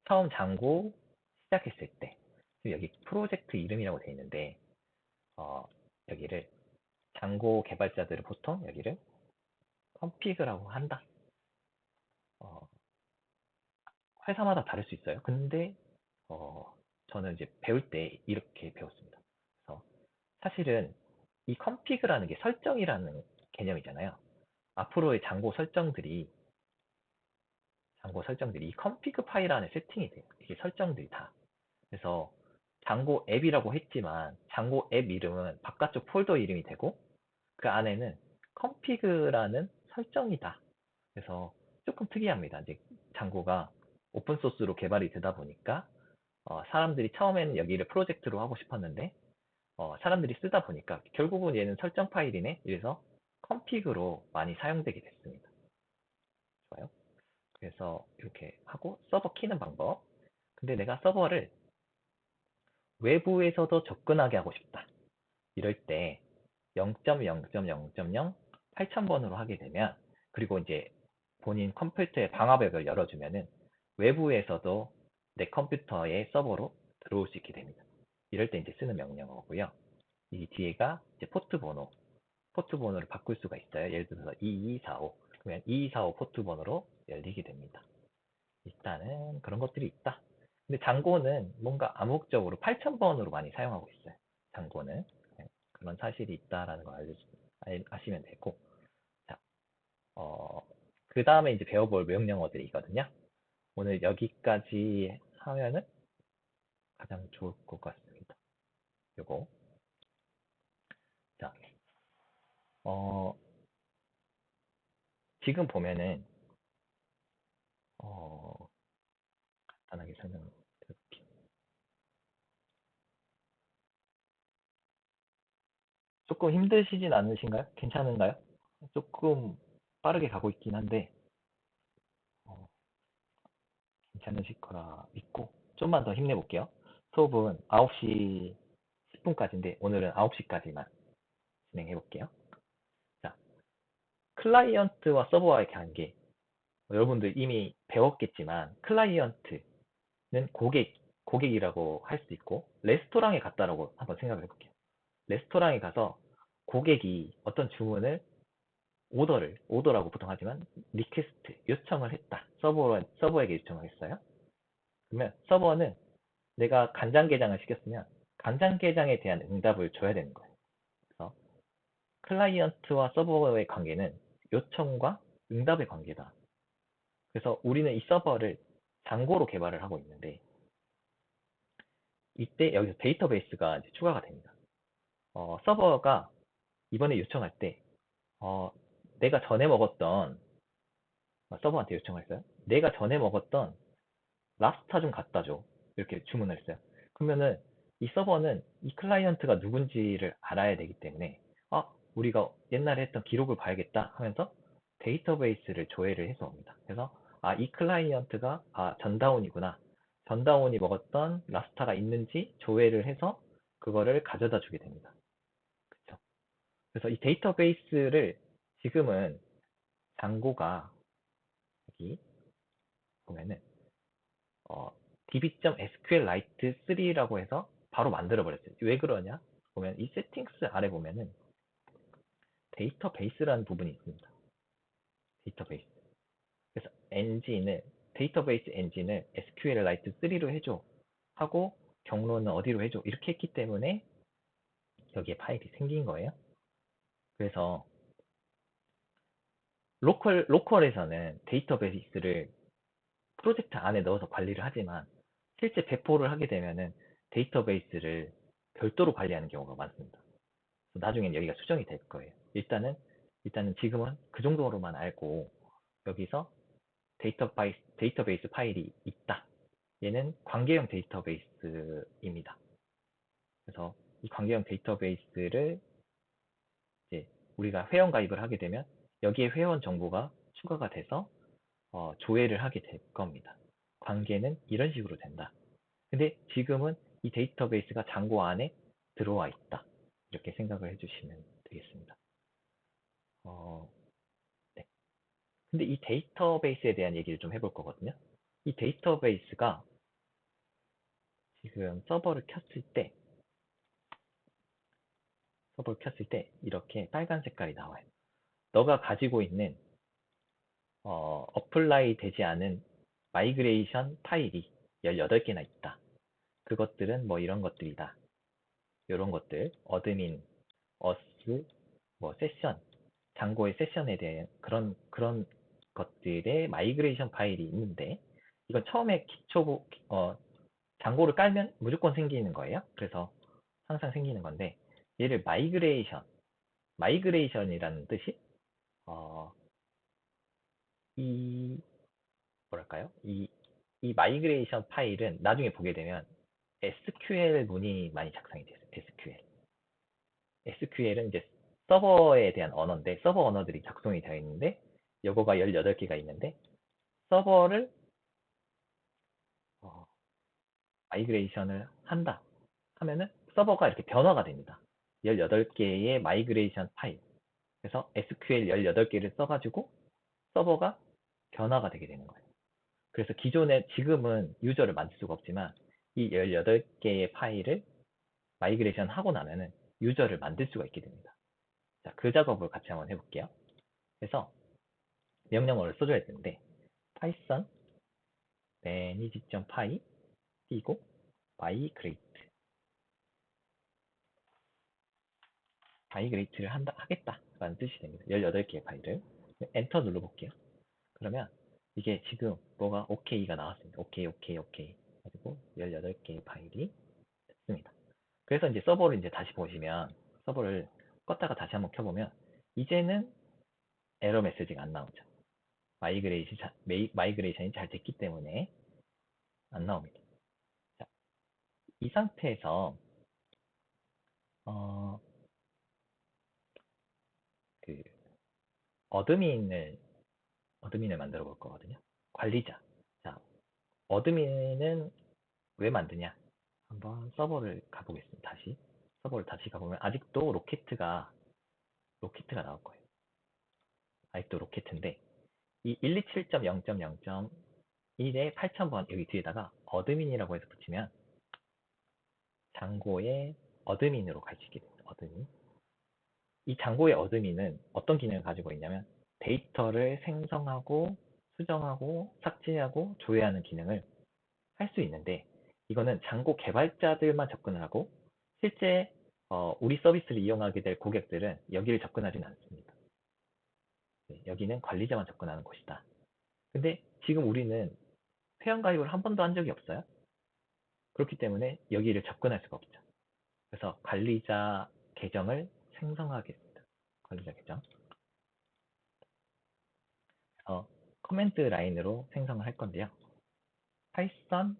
처음 장고 시작했을 때 여기 프로젝트 이름이라고 되어 있는데 여기를 장고 개발자들은 보통 여기를 컴피그라고 한다. 어, 회사마다 다를 수 있어요. 근데 저는 이제 배울 때 이렇게 배웠습니다. 그래서 사실은 이 컴피그라는 게 설정이라는 개념이잖아요. 앞으로의 장고 설정들이 이 컴피그 파일 안에 세팅이 돼요. 이게 설정들이 다. 그래서 장고 앱이라고 했지만 장고 앱 이름은 바깥쪽 폴더 이름이 되고 그 안에는 config라는 설정이다. 그래서 조금 특이합니다. 이제 장고가 오픈 소스로 개발이 되다 보니까 사람들이 처음에는 여기를 프로젝트로 하고 싶었는데 사람들이 쓰다 보니까 결국은 얘는 설정 파일이네. 이래서 config로 많이 사용되게 됐습니다. 좋아요. 그래서 이렇게 하고 서버 키는 방법. 근데 내가 서버를 외부에서도 접근하게 하고 싶다. 이럴 때 0.0.0.0 8000번으로 하게 되면 그리고 이제 본인 컴퓨터의 방화벽을 열어주면은 외부에서도 내 컴퓨터의 서버로 들어올 수 있게 됩니다. 이럴 때 이제 쓰는 명령어고요. 이 뒤에가 이제 포트 번호를 바꿀 수가 있어요. 예를 들어서 2245 그러면 2245 포트 번호로 열리게 됩니다. 일단은 그런 것들이 있다. 근데 장고는 뭔가 암묵적으로 8000번으로 많이 사용하고 있어요. 장고는 그런 사실이 있다라는 걸 아시면 되고 자, 그 다음에 이제 배워볼 명령어들이 있거든요. 오늘 여기까지 하면은 가장 좋을 것 같습니다. 요거 자, 어, 지금 보면은 간단하게 설명드릴게요. 조금 힘드시진 않으신가요? 괜찮은가요? 조금 빠르게 가고 있긴 한데 어, 괜찮으실 거라 믿고 좀만 더 힘내볼게요. 수업은 9시 10분까지인데 오늘은 9시까지만 진행해볼게요. 자, 클라이언트와 서버와의 관계. 여러분들 이미 배웠겠지만 클라이언트는 고객이라고 할 수 있고 레스토랑에 갔다라고 한번 생각을 해볼게요. 레스토랑에 가서 고객이 어떤 주문을 오더라고 보통 하지만 리퀘스트 요청을 했다. 서버에게 요청을 했어요. 그러면 서버는 내가 간장게장을 시켰으면 간장게장에 대한 응답을 줘야 되는 거예요. 그래서 클라이언트와 서버의 관계는 요청과 응답의 관계다. 그래서 우리는 이 서버를 장고로 개발을 하고 있는데 이때 여기서 데이터베이스가 이제 추가가 됩니다. 서버가 이번에 요청할 때 내가 전에 먹었던 서버한테 요청했어요. 내가 전에 먹었던 랍스타 좀 갖다 줘. 이렇게 주문을 했어요. 그러면은 이 서버는 이 클라이언트가 누군지를 알아야 되기 때문에 우리가 옛날에 했던 기록을 봐야겠다 하면서 데이터베이스를 조회를 해서 옵니다. 그래서 이 클라이언트가 전다운이구나. 전다운이 먹었던 랍스타가 있는지 조회를 해서 그거를 가져다 주게 됩니다. 그렇죠? 그래서 이 데이터베이스를 지금은 장고가 여기 보면은 db.sqlite 3라고 해서 바로 만들어 버렸어요. 왜 그러냐? 보면 이 세팅스 아래 보면은 데이터베이스라는 부분이 있습니다. 데이터베이스. 그래서 데이터베이스 엔진을 SQLite 3로 해줘 하고 경로는 어디로 해줘 이렇게 했기 때문에 여기에 파일이 생긴 거예요. 그래서 로컬에서는 데이터베이스를 프로젝트 안에 넣어서 관리를 하지만 실제 배포를 하게 되면은 데이터베이스를 별도로 관리하는 경우가 많습니다. 나중엔 여기가 수정이 될 거예요. 일단은 지금은 그 정도로만 알고 여기서 데이터베이스 파일이 있다. 얘는 관계형 데이터베이스입니다. 그래서 이 관계형 데이터베이스를 이제 우리가 회원 가입을 하게 되면 여기에 회원 정보가 추가가 돼서 조회를 하게 될 겁니다. 관계는 이런 식으로 된다. 근데 지금은 이 데이터베이스가 장고 안에 들어와 있다. 이렇게 생각을 해주시면 되겠습니다. 네. 근데 이 데이터베이스에 대한 얘기를 좀 해볼 거거든요. 이 데이터베이스가 지금 서버를 켰을 때 이렇게 빨간 색깔이 나와요. 너가 가지고 있는 어플라이 되지 않은 마이그레이션 파일이 18개나 있다. 그것들은 뭐 이런 것들이다. 이런 것들, 어드민, 어스, 뭐 세션, 장고의 세션에 대한 그런 것들의 마이그레이션 파일이 있는데 이건 처음에 잔고를 깔면 무조건 생기는 거예요. 그래서 항상 생기는 건데 얘를 마이그레이션이라는 뜻이 어, 이 뭐랄까요? 이 마이그레이션 파일은 나중에 보게 되면 SQL 문이 많이 작성이 돼요. SQL. SQL은 이제 서버에 대한 언어인데 서버 언어들이 작성이 되어 있는데 요거가 18개가 있는데 서버를 어, 마이그레이션을 한다 하면은 서버가 이렇게 변화가 됩니다. 18개의 마이그레이션 파일. 그래서 SQL 18개를 써가지고 서버가 변화가 되게 되는 거예요. 그래서 기존에 지금은 유저를 만들 수가 없지만 이 18개의 파일을 마이그레이션 하고 나면은 유저를 만들 수가 있게 됩니다. 자, 그 작업을 같이 한번 해볼게요. 그래서 명령어를 써줘야 되는데 python manage.py 띄고 migrate migrate를 하겠다라는 뜻이 됩니다. 18개의 파일을 엔터 눌러볼게요. 그러면 이게 지금 뭐가 OK가 나왔습니다. 오케이, 오케이, 오케이. 그리고 18개의 파일이 됐습니다. 그래서 이제 서버를 이제 다시 보시면 서버를 껐다가 다시 한번 켜보면 이제는 에러 메시지가 안 나오죠. 마이그레이션이 잘 됐기 때문에 안 나옵니다. 자, 이 상태에서 어, 그 어드민을 만들어 볼 거거든요. 관리자. 자, 어드민은 왜 만드냐? 한번 서버를 가보겠습니다. 다시 서버를 다시 가보면 아직도 로켓가 나올 거예요. 아직도 로켓인데 이 127.0.0.1에 8000번 여기 뒤에다가 어드민이라고 해서 붙이면 장고의 어드민으로 갈 수 있게 됩니다. 어드민. 이 장고의 어드민은 어떤 기능을 가지고 있냐면 데이터를 생성하고 수정하고 삭제하고 조회하는 기능을 할 수 있는데 이거는 장고 개발자들만 접근을 하고 실제 우리 서비스를 이용하게 될 고객들은 여기를 접근하지는 않습니다. 네, 여기는 관리자만 접근하는 곳이다. 근데 지금 우리는 회원가입을 한 번도 한 적이 없어요. 그렇기 때문에 여기를 접근할 수가 없죠. 그래서 관리자 계정을 생성하겠습니다. 관리자 계정. 커맨드 라인으로 생성을 할 건데요. python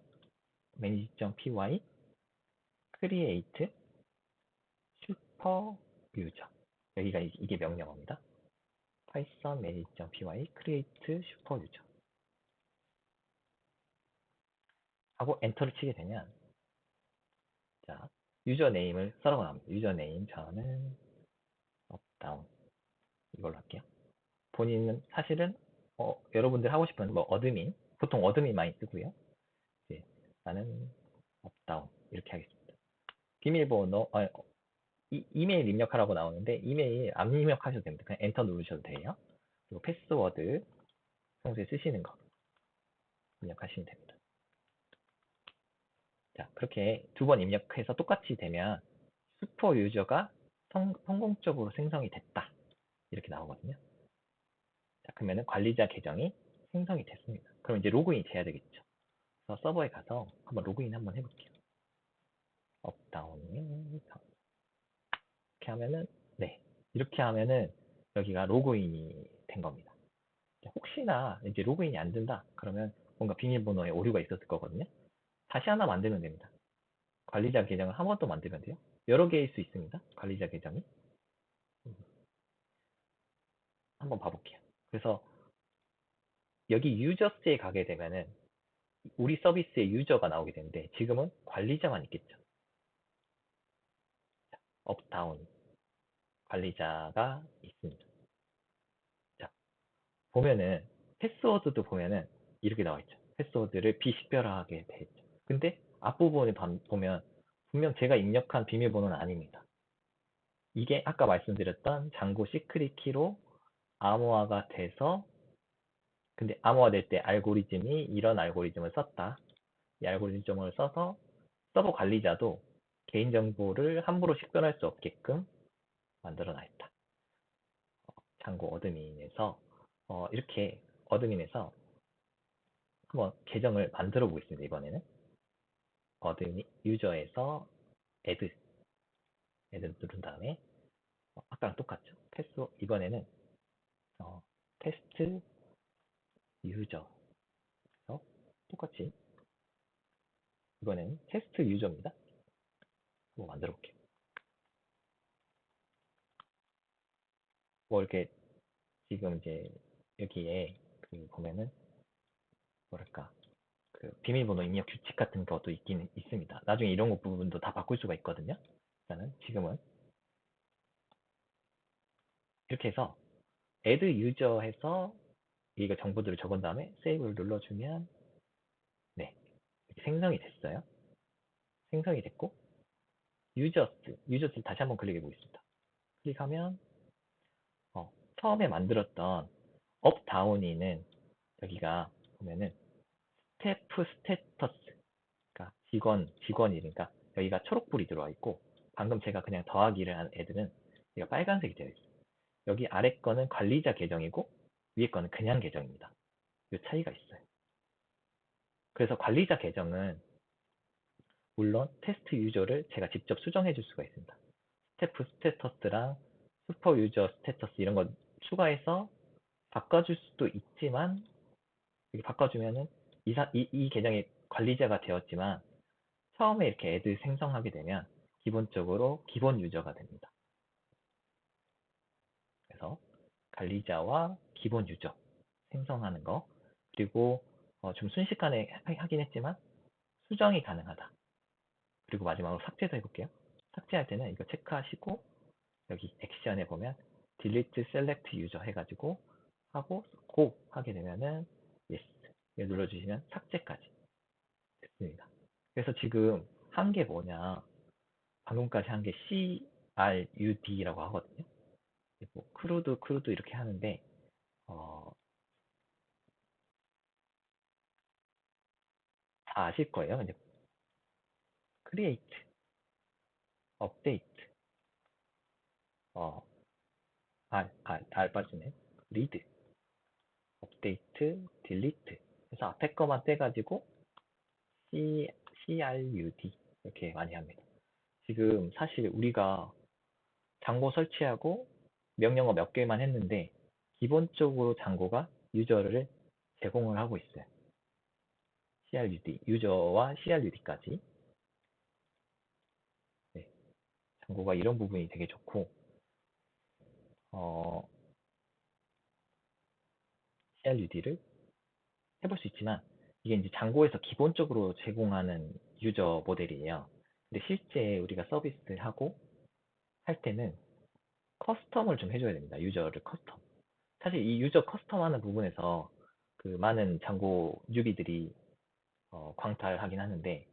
manage.py create super user 여기가 이게 명령어입니다. python manage.py create super user 하고 엔터를 치게 되면 자 유저 네임을 써라고 나옵니다. 유저 네임 저는 업다운 이걸로 할게요. 본인은 사실은 여러분들 하고 싶은 뭐 어드민 보통 어드민 많이 쓰고요. 네, 나는 업다운 이렇게 하겠습니다. 비밀번호 이메일 입력하라고 나오는데 이메일 안 입력하셔도 됩니다. 그냥 엔터 누르셔도 돼요. 그리고 패스워드 평소에 쓰시는 거 입력하시면 됩니다. 자 그렇게 2번 입력해서 똑같이 되면 슈퍼 유저가 성공적으로 생성이 됐다 이렇게 나오거든요. 자 그러면은 관리자 계정이 생성이 됐습니다. 그럼 이제 로그인 돼야 되겠죠. 그래서 서버에 가서 한번 로그인 한번 해볼게요. 업다운 이렇게 하면은 네 이렇게 하면은 여기가 로그인이 된 겁니다. 혹시나 이제 로그인이 안 된다 그러면 뭔가 비밀번호에 오류가 있었을 거거든요. 다시 하나 만들면 됩니다. 관리자 계정을 한 번 더 만들면 돼요. 여러 개일 수 있습니다. 관리자 계정이. 한번 봐볼게요. 그래서 여기 유저스에 가게 되면은 우리 서비스의 유저가 나오게 되는데 지금은 관리자만 있겠죠. 업다운 관리자가 있습니다. 자, 보면은 패스워드도 보면은 이렇게 나와 있죠. 패스워드를 비식별하게 돼 있죠. 근데 앞부분에 보면 분명 제가 입력한 비밀번호는 아닙니다. 이게 아까 말씀드렸던 장고 시크릿 키로 암호화가 돼서 근데 암호화 될 때 알고리즘이 이런 알고리즘을 썼다. 이 알고리즘을 써서 서버 관리자도 개인정보를 함부로 식별할 수 없게끔 만들어 놨다. 장고 어드민에서 이렇게 어드민에서 한번 계정을 만들어 보겠습니다. 이번에는 유저에서 add 누른 다음에 아까랑 똑같죠. 패스 이번에는 테스트 유저 똑같이 이번에는 테스트 유저입니다. 한번 만들어 볼게요. 뭐 이렇게 지금 이제 여기에 보면은 뭐랄까 그 비밀번호 입력 규칙 같은 것도 있긴 있습니다. 나중에 이런 거 부분도 다 바꿀 수가 있거든요. 일단은 지금은 이렇게 해서 add user 해서 이거 정보들을 적은 다음에 save를 눌러주면 네 이렇게 생성이 됐어요. 생성이 됐고 users 다시 한번 클릭해 보겠습니다. 클릭하면 처음에 만들었던 업 다운이는 여기가 보면은 스태프 스테터스 그러니까 직원이니까 여기가 초록불이 들어와 있고 방금 제가 그냥 더하기를 한 애들은 여기가 빨간색이 되어 있어요. 여기 아래 거는 관리자 계정이고 위에 거는 그냥 계정입니다. 이 차이가 있어요. 그래서 관리자 계정은 물론 테스트 유저를 제가 직접 수정해 줄 수가 있습니다. 스태프 스테터스랑 슈퍼 유저 스테터스 이런 거 추가해서 바꿔줄 수도 있지만 이렇게 바꿔주면은 이 계정의 관리자가 되었지만 처음에 이렇게 애들 생성하게 되면 기본적으로 기본 유저가 됩니다. 그래서 관리자와 기본 유저 생성하는 거 그리고 좀 순식간에 하긴 했지만 수정이 가능하다. 그리고 마지막으로 삭제도 해볼게요. 삭제할 때는 이거 체크하시고 여기 액션에 보면 delete select user 해가지고 하고 go 하게 되면은 yes 눌러주시면 삭제까지 됐습니다. 그래서 지금 한 게 뭐냐 방금까지 한 게 CRUD라고 하거든요. 뭐 크루드 이렇게 하는데 다 아실 거예요. 이제 create, update, 어, R 빠지네. read, update, delete. 그래서 앞에 거만 떼가지고 CRUD 이렇게 많이 합니다. 지금 사실 우리가 장고 설치하고 명령어 몇 개만 했는데 기본적으로 장고가 유저를 제공을 하고 있어요. CRUD, 유저와 CRUD까지. 네, 장고가 이런 부분이 되게 좋고 CRUD를 해볼 수 있지만 이게 이제 장고에서 기본적으로 제공하는 유저 모델이에요. 근데 실제 우리가 서비스를 하고 할 때는 커스텀을 좀 해줘야 됩니다. 유저를 커스텀. 사실 이 유저 커스텀하는 부분에서 그 많은 장고 뉴비들이 광탈하긴 하는데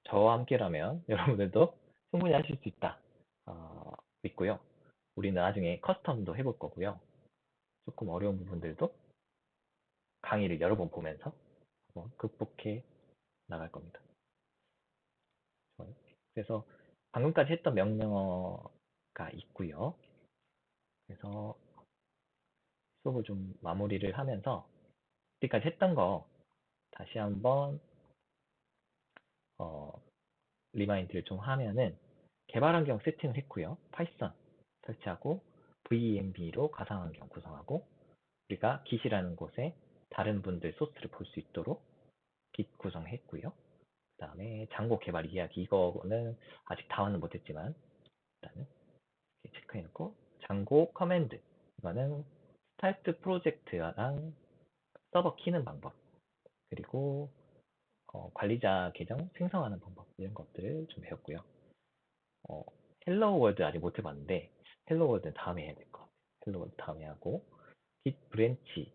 저와 함께라면 여러분들도 충분히 하실 수 있다 믿고요. 우리는 나중에 커스텀도 해볼 거고요. 조금 어려운 부분들도 강의를 여러 번 보면서 극복해 나갈 겁니다. 그래서 방금까지 했던 명령어가 있고요. 그래서 수업을 좀 마무리를 하면서 여기까지 했던 거 다시 한번 리마인드를 좀 하면은 개발 환경 세팅을 했고요. 파이썬 설치하고 VENB로 가상 환경 구성하고 우리가 Git이라는 곳에 다른 분들 소스를 볼 수 있도록 Git 구성했고요. 그 다음에 장고 개발 이야기 이거는 아직 다원은 못했지만 일단은 이렇게 체크해놓고 장고 커맨드 이거는 스타트 프로젝트랑 서버 키는 방법 그리고 관리자 계정 생성하는 방법 이런 것들을 좀 배웠고요. 헬로 월드 아직 못 해봤는데 헬로 월드는 다음에 해야 될 것 같아요. 헬로 월드 다음에 하고 git 브랜치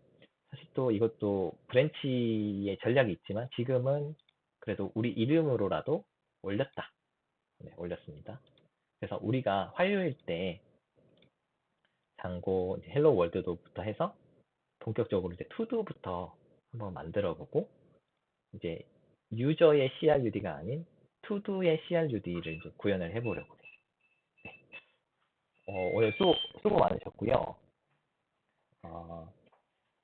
사실 또 이것도 브랜치의 전략이 있지만 지금은 그래도 우리 이름으로라도 올렸다. 네, 올렸습니다. 그래서 우리가 화요일 때 장고 헬로 월드도부터 해서 본격적으로 이제 투두부터 한번 만들어 보고 이제 유저의 CRUD가 아닌 투두의 CRUD를 이제 구현을 해보려고 해요. 네. 오늘 수고 많으셨고요.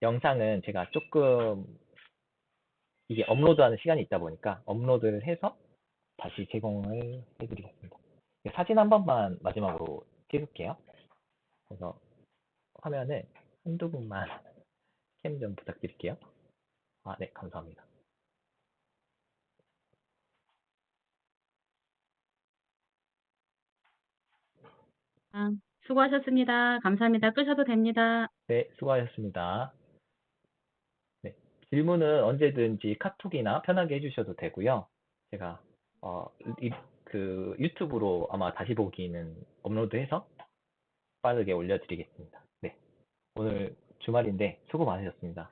영상은 제가 조금 이게 업로드하는 시간이 있다 보니까 업로드를 해서 다시 제공을 해드리겠습니다. 사진 한 번만 마지막으로 찍을게요. 그래서 화면을 한두 분만 캠 좀 부탁드릴게요. 아, 네, 감사합니다. 수고하셨습니다. 감사합니다. 끄셔도 됩니다. 네, 수고하셨습니다. 네, 질문은 언제든지 카톡이나 편하게 해주셔도 되고요. 제가 그 유튜브로 아마 다시 보기는 업로드해서 빠르게 올려드리겠습니다. 네, 오늘 주말인데 수고 많으셨습니다.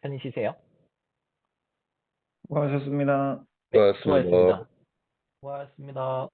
편히 쉬세요. 수고하셨습니다. 네, 수고하셨습니다. 수고하셨습니다. 수고하셨습니다.